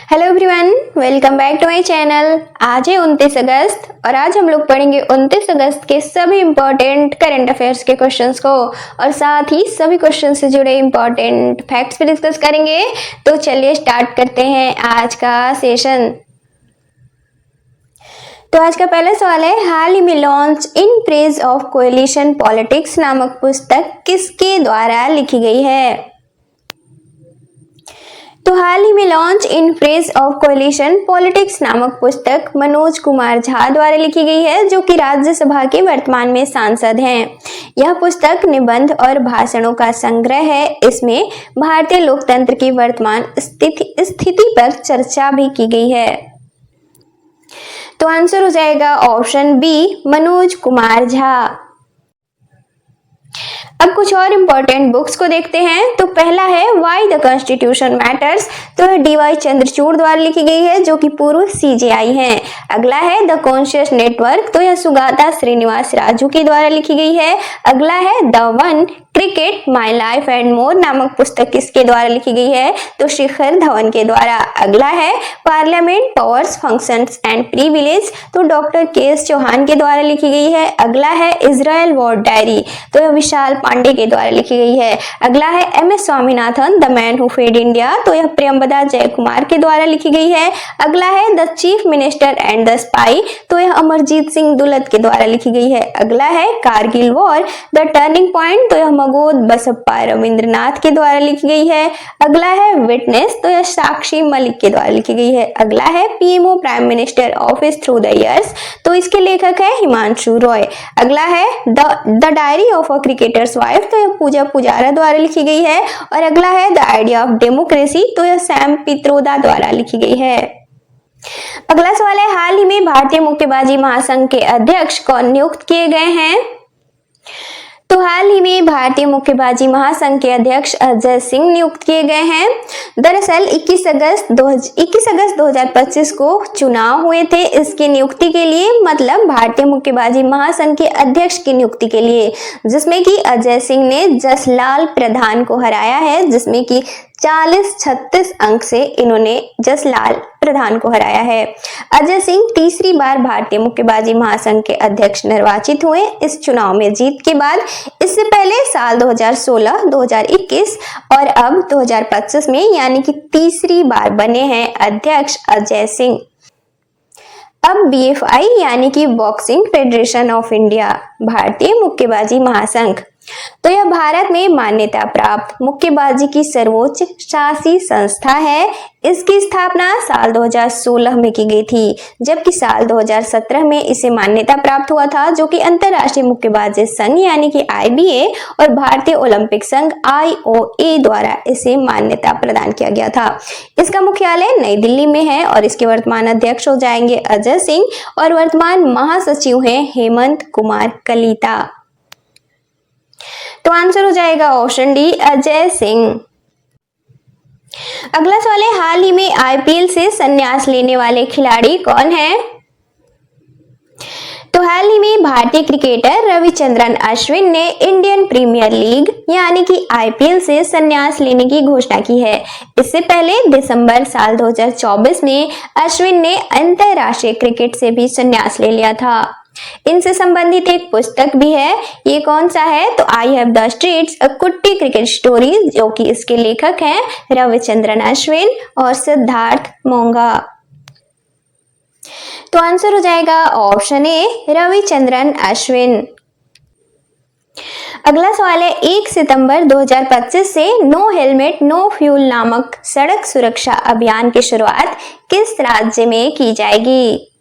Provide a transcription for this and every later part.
Hello everyone, welcome back to my channel. आज है 29 अगस्त और आज हम लोग पढ़ेंगे 29 अगस्त के सभी इंपॉर्टेंट करंट अफेयर्स के क्वेश्चंस को और साथ ही सभी क्वेश्चन से जुड़े इंपॉर्टेंट फैक्ट्स भी डिस्कस करेंगे। तो चलिए स्टार्ट करते हैं आज का सेशन। तो आज का पहला सवाल है, हाल ही में launch in praise of coalition politics नामक पुस्तक किसके द्वारा लिखी गई है? तो हाल ही में launch in praise of coalition politics नामक पुस्तक मनोज कुमार झा द्वारा लिखी गई है, जो कि राज्यसभा के वर्तमान में सांसद हैं। यह पुस्तक निबंध और भाषणों का संग्रह है। इसमें भारतीय लोकतंत्र की वर्तमान स्थिति पर चर्चा भी की गई है। तो आंसर हो जाएगा ऑप्शन बी, मनोज कुमार झा। अब कुछ और इम्पोर्टेंट बुक्स को देखते हैं। तो पहला है व्हाई द कॉन्स्टिट्यूशन मैटर्स, तो यह डी.वाई. चंद्रचूड़ द्वारा लिखी गई है, जो कि पूर्व सीजेआई हैं। अगला है द कॉन्शियस नेटवर्क, तो यह सुगाता श्रीनिवास राजू के द्वारा लिखी गई है। अगला है the one cricket my life and more नामक पुस्तक किसके द्वारा लिखी गई है? तो शिखर धवन के द्वारा। अगला है parliament powers functions and privilege, तो डॉक्टर के.एस. चौहान के द्वारा लिखी गई है। अगला है इजराइल वॉर डायरी, तो यह विशाल पांडे के द्वारा लिखी गई है। अगला है M S. Swaminathan the man who fed India, तो यह प्रियंवदा जयकुमार के द्वारा लिखी गई है। अगला है the chief minister and the spy, तो यह अमरजीत सिंह दुलत के द्वारा लिखी गई है। अगला है Kargil war the turning point, तो यह मगोद बसप्पा रविंद्रनाथ के द्वारा लिखी गई है। अगला है विटनेस, तो यह साक्षी मलिक के द्वारा लिखी गई है। अगला है PMO prime minister office through the years, तो इसके लेखक है हिमांशु रॉय। अगला है the diary of a cricketers wife, तो यह पूजा पुजारा द्वारा लिखी गई है। और अगला है द आइडिया ऑफ डेमोक्रेसी, तो यह सैम पित्रोदा द्वारा लिखी गई है। अगला सवाल है, हाल ही में भारतीय मुक्केबाजी महासंघ के अध्यक्ष कौन नियुक्त किए गए हैं? तो हाल ही में भारतीय मुक्केबाजी महासंघ के अध्यक्ष अजय सिंह नियुक्त किए गए हैं। दरअसल 21 अगस्त 2025 को चुनाव हुए थे इसकी नियुक्ति के लिए, मतलब भारतीय मुक्केबाजी महासंघ के अध्यक्ष की नियुक्ति के लिए, जिसमें कि अजय सिंह ने जसलाल प्रधान को हराया है, जिसमें कि 40-36 अंक से इन्होंने जसलाल प्रधान को हराया है। अजय सिंह तीसरी बार भारतीय मुक्केबाजी महासंघ के अध्यक्ष निर्वाचित हुए इस चुनाव में जीत के बाद। इससे पहले साल 2016, 2021 और अब 2025 में यानी कि तीसरी बार बने हैं अध्यक्ष अजय सिंह। अब बीएफआई यानी कि बॉक्सिंग फेडरेशन ऑफ इंडिया, भारतीय मुक्केबाजी महासंघ, तो यह भारत में मान्यता प्राप्त मुक्केबाजी की सर्वोच्च शासी संस्था है। इसकी स्थापना साल 2016 में की गई थी, जबकि साल 2017 में इसे मान्यता प्राप्त हुआ था, जो कि अंतर्राष्ट्रीय मुक्केबाजी संघ यानी कि आईबीए और भारतीय ओलंपिक संघ आईओए द्वारा इसे मान्यता प्रदान किया गया था। इसका मुख्यालय नई दिल्ली में है और इसके वर्तमान अध्यक्ष हो जाएंगे अजय सिंह और वर्तमान महासचिव हैं हेमंत कुमार कलिता। तो आंसर हो जाएगा ऑप्शन डी, अजय सिंह। अगला सवाल है, हाल ही में आईपीएल से संन्यास लेने वाले खिलाड़ी कौन हैं? तो हाल ही में भारतीय क्रिकेटर रविचंद्रन अश्विन ने इंडियन प्रीमियर लीग यानी कि आईपीएल से संन्यास लेने की घोषणा की है। इससे पहले दिसंबर साल 2024 में अश्विन ने अंतर्राष्ट्रीय क्रिकेट से भी संन्यास ले लिया था। इनसे संबंधित एक पुस्तक भी है, ये कौन सा है? तो आई हैव द स्ट्रीट्स अ कुट्टी क्रिकेट स्टोरी, जो कि इसके लेखक हैं रविचंद्रन अश्विन और सिद्धार्थ मोंगा। तो आंसर हो जाएगा ऑप्शन ए, रविचंद्रन अश्विन। अगला सवाल है, 1 सितंबर 2025 से नो हेलमेट नो फ्यूल नामक सड़क सुरक्षा अभियान की शुरुआत किस राज्य में की जाएगी?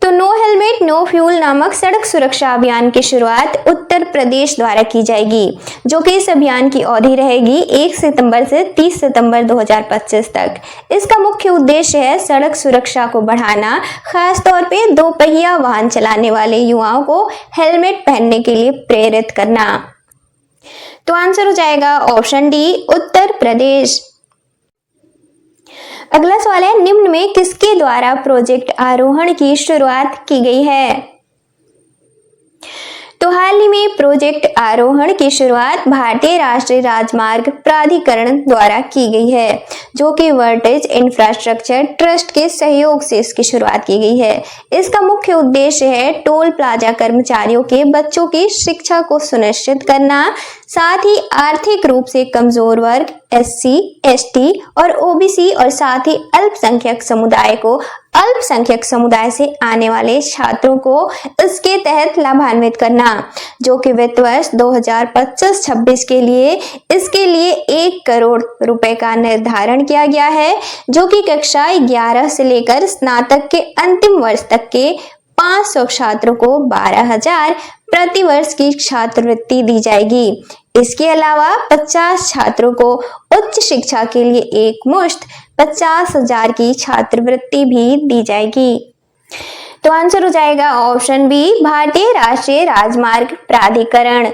तो नो हेलमेट नो फ्यूल नामक सड़क सुरक्षा अभियान की शुरुआत उत्तर प्रदेश द्वारा की जाएगी, जो कि इस अभियान की अवधि रहेगी 1 सितंबर से 30 सितंबर 2025 तक। इसका मुख्य उद्देश्य है सड़क सुरक्षा को बढ़ाना, खास तौर पे 2 पहिया वाहन चलाने वाले युवाओं को हेलमेट पहनने के लिए प्रेरित करना। तो आंसर हो जाएगा ऑप्शन डी, उत्तर प्रदेश। अगला सवाल है, निम्न में किसके द्वारा प्रोजेक्ट आरोहण की शुरुआत की गई है? तो हाल ही में प्रोजेक्ट आरोहण की शुरुआत भारतीय राष्ट्रीय राजमार्ग प्राधिकरण द्वारा की गई है, जो कि वर्टेज इंफ्रास्ट्रक्चर ट्रस्ट के सहयोग से इसकी शुरुआत की गई है। इसका मुख्य उद्देश्य है टोल प्लाजा कर्मचारियों के बच्चों की शिक्षा को सुनिश्चित करना, साथ ही आर्थिक रूप से कमजोर वर्ग, SC, ST और OBC और साथ ही अल्पसंख्यक समुदाय से आने वाले छात्रों को इसके तहत लाभान्वित करना, जो कि वित्त वर्ष 2025-26 के लिए इसके लिए 1 करोड़ रुपए का निर्धारण किया गया है, जो कि कक्षा 11 से लेकर स्नातक के अंतिम वर्ष तक के 500 छात्रों को 12,000 प्रति वर्ष की छात्रवृत्ति दी जाएगी। इसके अलावा 50 छात्रों को उच्च शिक्षा के लिए एकमुश्त 50,000 की छात्रवृत्ति भी दी जाएगी। तो आंसर हो जाएगा ऑप्शन बी, भारतीय राष्ट्रीय राजमार्ग प्राधिकरण।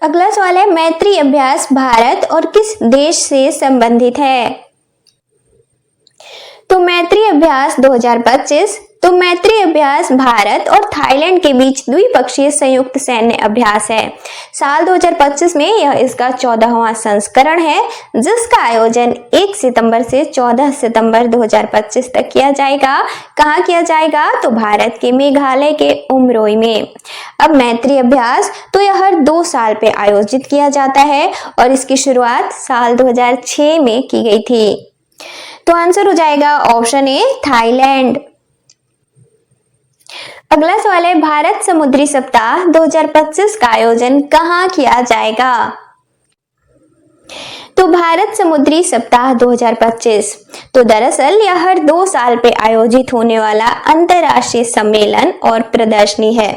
अगला सवाल है, मैत्री अभ्यास भारत और किस देश से संबंधित है? तो मैत्री अभ्यास 2025 तो मैत्री अभ्यास भारत और थाईलैंड के बीच द्विपक्षीय संयुक्त सैन्य अभ्यास है। साल 2025 में यह इसका 14वां संस्करण है, जिसका आयोजन 1 सितंबर से 14 सितंबर 2025 तक किया जाएगा। कहाँ किया जाएगा? तो भारत के मेघालय के उमरोई में। अब मैत्री अभ्यास तो यह हर 2 साल पे आयोजित किया जाता है और इसकी शुरुआत साल 2006 में की गई थी। तो आंसर हो जाएगा ऑप्शन ए, थाईलैंड। अगला सवाल है, भारत समुद्री सप्ताह 2025 का आयोजन कहाँ किया जाएगा? तो भारत समुद्री सप्ताह 2025 तो दरअसल यह हर 2 साल पे आयोजित होने वाला अंतर्राष्ट्रीय सम्मेलन और प्रदर्शनी है।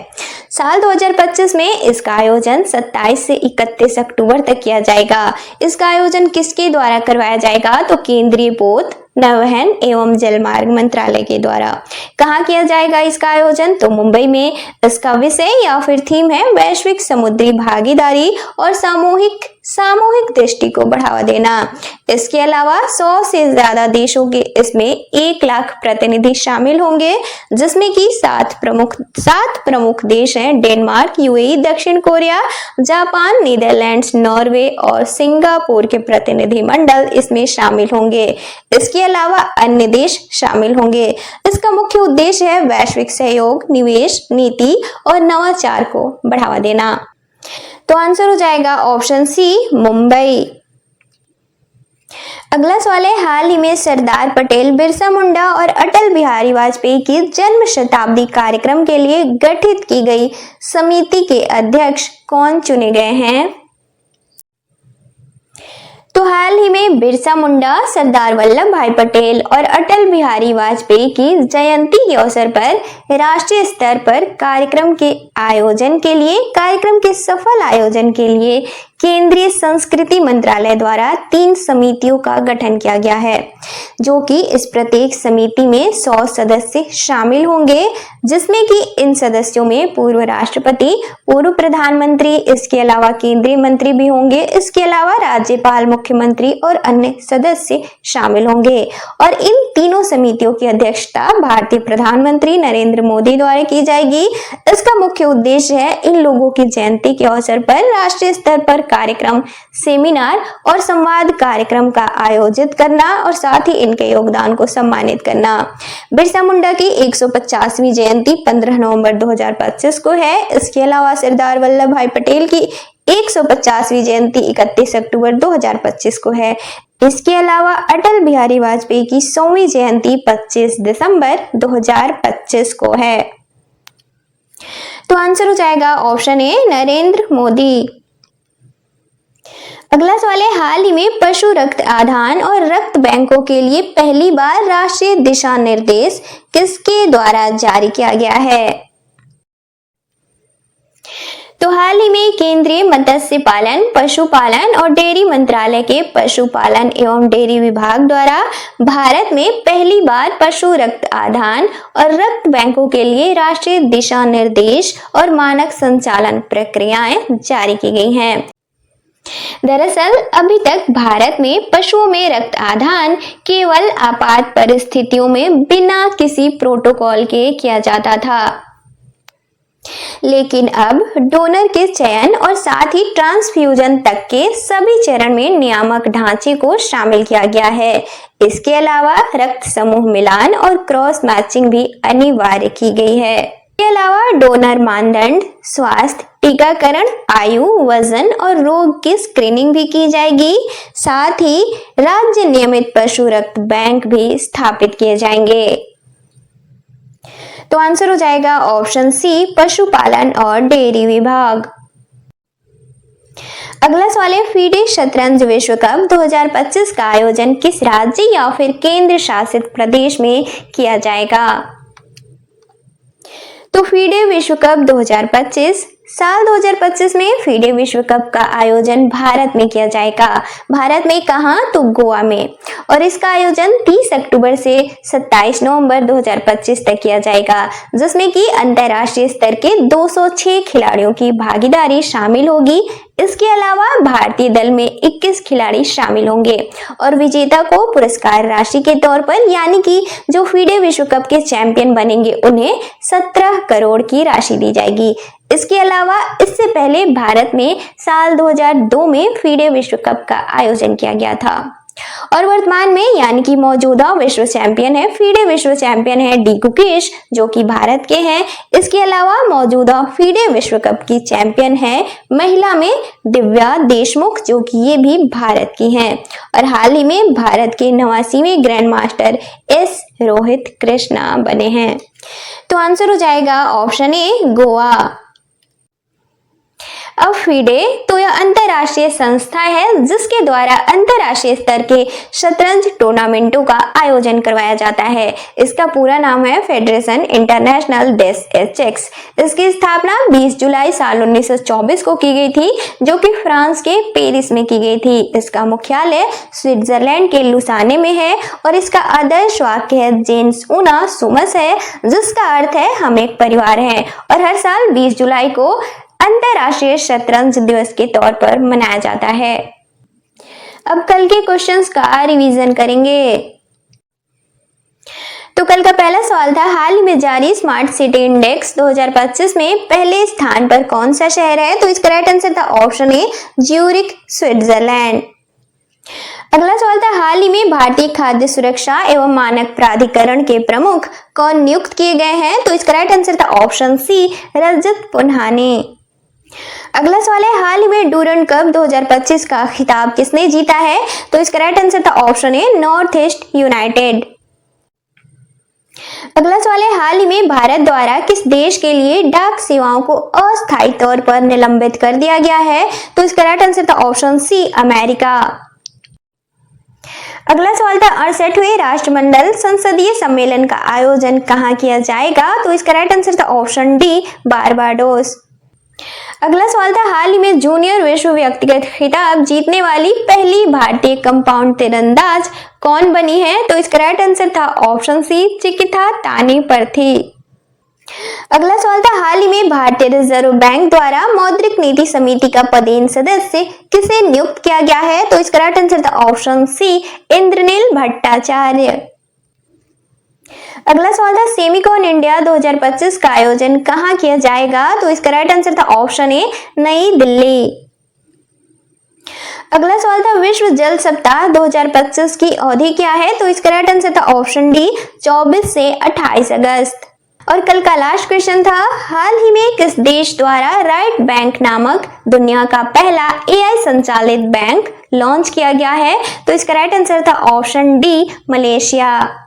साल 2025 में इसका आयोजन 27 से 31 अक्टूबर तक किया जाएगा। इसका आयोजन किसके द्वारा करवाया जाएगा? तो केंद्रीय पोत, नौवहन एवं जलमार्ग मंत्रालय के द्वारा। कहाँ किया जाएगा इसका आयोजन? तो मुंबई में। इसका विषय या फिर थीम है वैश्विक समुद्री भागीदारी और सामूहिक दृष्टि को बढ़ावा देना। इसके अलावा 100 से ज्यादा देशों के इसमें 1 लाख प्रतिनिधि शामिल होंगे, जिसमें कि 7 प्रमुख देश हैं, डेनमार्क, UAE, दक्षिण कोरिया, जापान, नीदरलैंड्स, नॉर्वे और सिंगापुर के प्रतिनिधि मंडल इसमें शामिल होंगे। इसके अलावा अन्य देश शामिल होंगे। इसका मुख्य उद्देश्य है वैश्विक सहयोग, निवेश, नीति और नवाचार को बढ़ावा देना। तो आंसर हो जाएगा ऑप्शन सी, मुंबई। अगला सवाल है, हाल ही में सरदार पटेल, बिरसा मुंडा और अटल बिहारी वाजपेयी की जन्म शताब्दी कार्यक्रम के लिए गठित की गई समिति के अध्यक्ष कौन चुने गए हैं? तो हाल ही में बिरसा मुंडा, सरदार वल्लभ भाई पटेल और अटल बिहारी वाजपेयी की जयंती के अवसर पर राष्ट्रीय स्तर पर कार्यक्रम के सफल आयोजन के लिए केंद्रीय संस्कृति मंत्रालय द्वारा 3 समितियों का गठन किया गया है, जो कि इस प्रत्येक समिति में 100 सदस्य शामिल होंगे, जिसमें कि इन सदस्यों में पूर्व राष्ट्रपति, पूर्व प्रधानमंत्री, इसके अलावा केंद्रीय मंत्री भी होंगे। इसके अलावा राज्यपाल, मुख्यमंत्री और अन्य सदस्य शामिल होंगे। और इन तीनों समितियों की अध्यक्षता भारतीय प्रधानमंत्री नरेंद्र मोदी द्वारा की जाएगी। इसका मुख्य उद्देश्य है इन लोगों की जयंती के अवसर पर राष्ट्रीय स्तर पर कार्यक्रम, सेमिनार और संवाद कार्यक्रम का आयोजित करना और साथ ही इनके योगदान को सम्मानित करना। बिरसा मुंडा की 150वीं जयंती 15 नवंबर 2025 को है। इसके अलावा सरदार वल्लभ भाई पटेल की 150वीं जयंती 31 अक्टूबर 2025 को है। इसके अलावा अटल बिहारी वाजपेयी की 100वीं जयंती 25 दिसंबर 2025 को है। तो आंसर हो जाएगा ऑप्शन ए, नरेंद्र मोदी। अगला सवाल है, हाल ही में पशु रक्त आधान और रक्त बैंकों के लिए पहली बार राष्ट्रीय दिशा निर्देश किसके द्वारा जारी किया गया है? तो हाल ही में केंद्रीय मत्स्य पालन, पशुपालन और डेयरी मंत्रालय के पशुपालन एवं डेयरी विभाग द्वारा भारत में पहली बार पशु रक्त आधान और रक्त बैंकों के लिए राष्ट्रीय दिशा निर्देश और मानक संचालन प्रक्रियाएं जारी की गई हैं। दरअसल अभी तक भारत में पशुओं में रक्त आधान केवल आपात परिस्थितियों में बिना किसी प्रोटोकॉल के किया जाता था। लेकिन अब डोनर के चयन और साथ ही ट्रांसफ्यूजन तक के सभी चरण में नियामक ढांचे को शामिल किया गया है। इसके अलावा रक्त समूह मिलान और क्रॉस मैचिंग भी अनिवार्य की गई है। इसके अलावा डोनर मानदंड, स्वास्थ्य, टीकाकरण, आयु, वजन और रोग की स्क्रीनिंग भी की जाएगी। साथ ही राज्य नियमित पशु रक्त बैंक भी स्थापित किए जाएंगे। तो आंसर हो जाएगा ऑप्शन सी, पशुपालन और डेयरी विभाग। अगला सवाल है, फीडे शतरंज विश्व कप 2025 का आयोजन किस राज्य या फिर केंद्र शासित प्रदेश में किया जाएगा? तो फीडे विश्व कप 2025 साल 2025 में फीडे विश्व कप का आयोजन भारत में किया जाएगा। भारत में कहां? तो गोवा में। और इसका आयोजन 30 अक्टूबर से 27 नवंबर 2025 तक किया जाएगा, जिसमें कि अंतर्राष्ट्रीय स्तर के 206 खिलाड़ियों की भागीदारी शामिल होगी। इसके अलावा भारतीय दल में 21 खिलाड़ी शामिल होंगे और विजेता को पुरस्कार राशि के तौर पर, यानी कि जो फीडे विश्व कप के चैंपियन बनेंगे उन्हें 17 करोड़ की राशि दी जाएगी। इसके अलावा इससे पहले भारत में साल 2002 में फीडे विश्व कप का आयोजन किया गया था और वर्तमान में यानी कि मौजूदा विश्व चैंपियन है, फीडे विश्व चैंपियन है डी गुकेश, जो कि भारत के हैं। इसके अलावा मौजूदा फीडे विश्व कप की चैंपियन है महिला में दिव्या देशमुख, जो कि ये भी भारत की हैं और हाल ही में भारत के 89वें grandmaster S Rohit Krishna बने हैं। तो आंसर हो जाएगा ऑप्शन ए, गोवा। अब फीडे तो यह अंतरराष्ट्रीय संस्था है जिसके द्वारा अंतरराष्ट्रीय स्तर के शतरंज टूर्नामेंटों का आयोजन करवाया जाता है। इसका पूरा नाम है फेडरेशन इंटरनेशनल डेस एचएक्स। इसकी स्थापना 20 जुलाई साल 1924 को की गई थी, जो कि फ्रांस के पेरिस में की गई थी। इसका मुख्यालय स्विट्जरलैंड के लुसाने में है और इसका आदर्श वाक्य है जेन्स उना सुमस है, जिसका अर्थ है हम एक परिवार हैं और हर साल 20 जुलाई को अंतरराष्ट्रीय शतरंज दिवस के तौर पर मनाया जाता है। अब कल के क्वेश्चंस का रिवीजन करेंगे। तो कल का पहला सवाल था, हाल ही में जारी स्मार्ट सिटी इंडेक्स 2025 में पहले स्थान पर कौन सा शहर है? तो इसका राइट आंसर था ऑप्शन ए, ज्यूरिख, स्विट्जरलैंड। अगला सवाल था, हाल ही में भारतीय खाद्य सुरक्षा एवं मानक प्राधिकरण के प्रमुख कौन नियुक्त किए गए हैं? तो इसका राइट आंसर था ऑप्शन सी, रजत पुन्हाने। अगला सवाल है, हाल ही में डूरंड कप 2025 का खिताब किसने जीता है? तो इसका राइट आंसर था option A, north east United. अगला सवाल है, हाल ही में भारत द्वारा किस देश के लिए डाक सेवाओं को अस्थायी तौर पर निलंबित कर दिया गया है? तो इसका राइट आंसर था ऑप्शन सी, अमेरिका। अगला सवाल था, 68वें राष्ट्रमंडल संसदीय सम्मेलन का आयोजन कहाँ किया जाएगा? तो इसका राइट आंसर था ऑप्शन डी, बारबाडोस। अगला सवाल था, हाल ही में जूनियर विश्व व्यक्तिगत खिताब जीतने वाली पहली भारतीय कंपाउंड तीरंदाज कौन बनी है? तो इसका राइट आंसर था ऑप्शन सी, चिकिता तानी परथी। अगला सवाल था, हाल ही में भारतीय रिजर्व बैंक द्वारा मौद्रिक नीति समिति का पदेन सदस्य किसे नियुक्त किया गया है? तो इसका राइट आंसर था ऑप्शन सी, इंद्रनील भट्टाचार्य। अगला सवाल था, सेमिकॉन इंडिया 2025 का आयोजन कहाँ किया जाएगा? तो इसका राइट आंसर था ऑप्शन ए, नई दिल्ली। अगला सवाल था, विश्व जल सप्ताह 2025 की अवधि क्या है? तो इसका राइट आंसर था ऑप्शन डी, 24 से 28 अगस्त। और कल का लास्ट क्वेश्चन था, हाल ही में किस देश द्वारा राइट बैंक नामक दुनिया का पहला एआई संचालित बैंक लॉन्च किया गया है? तो इसका राइट आंसर था ऑप्शन डी, मलेशिया।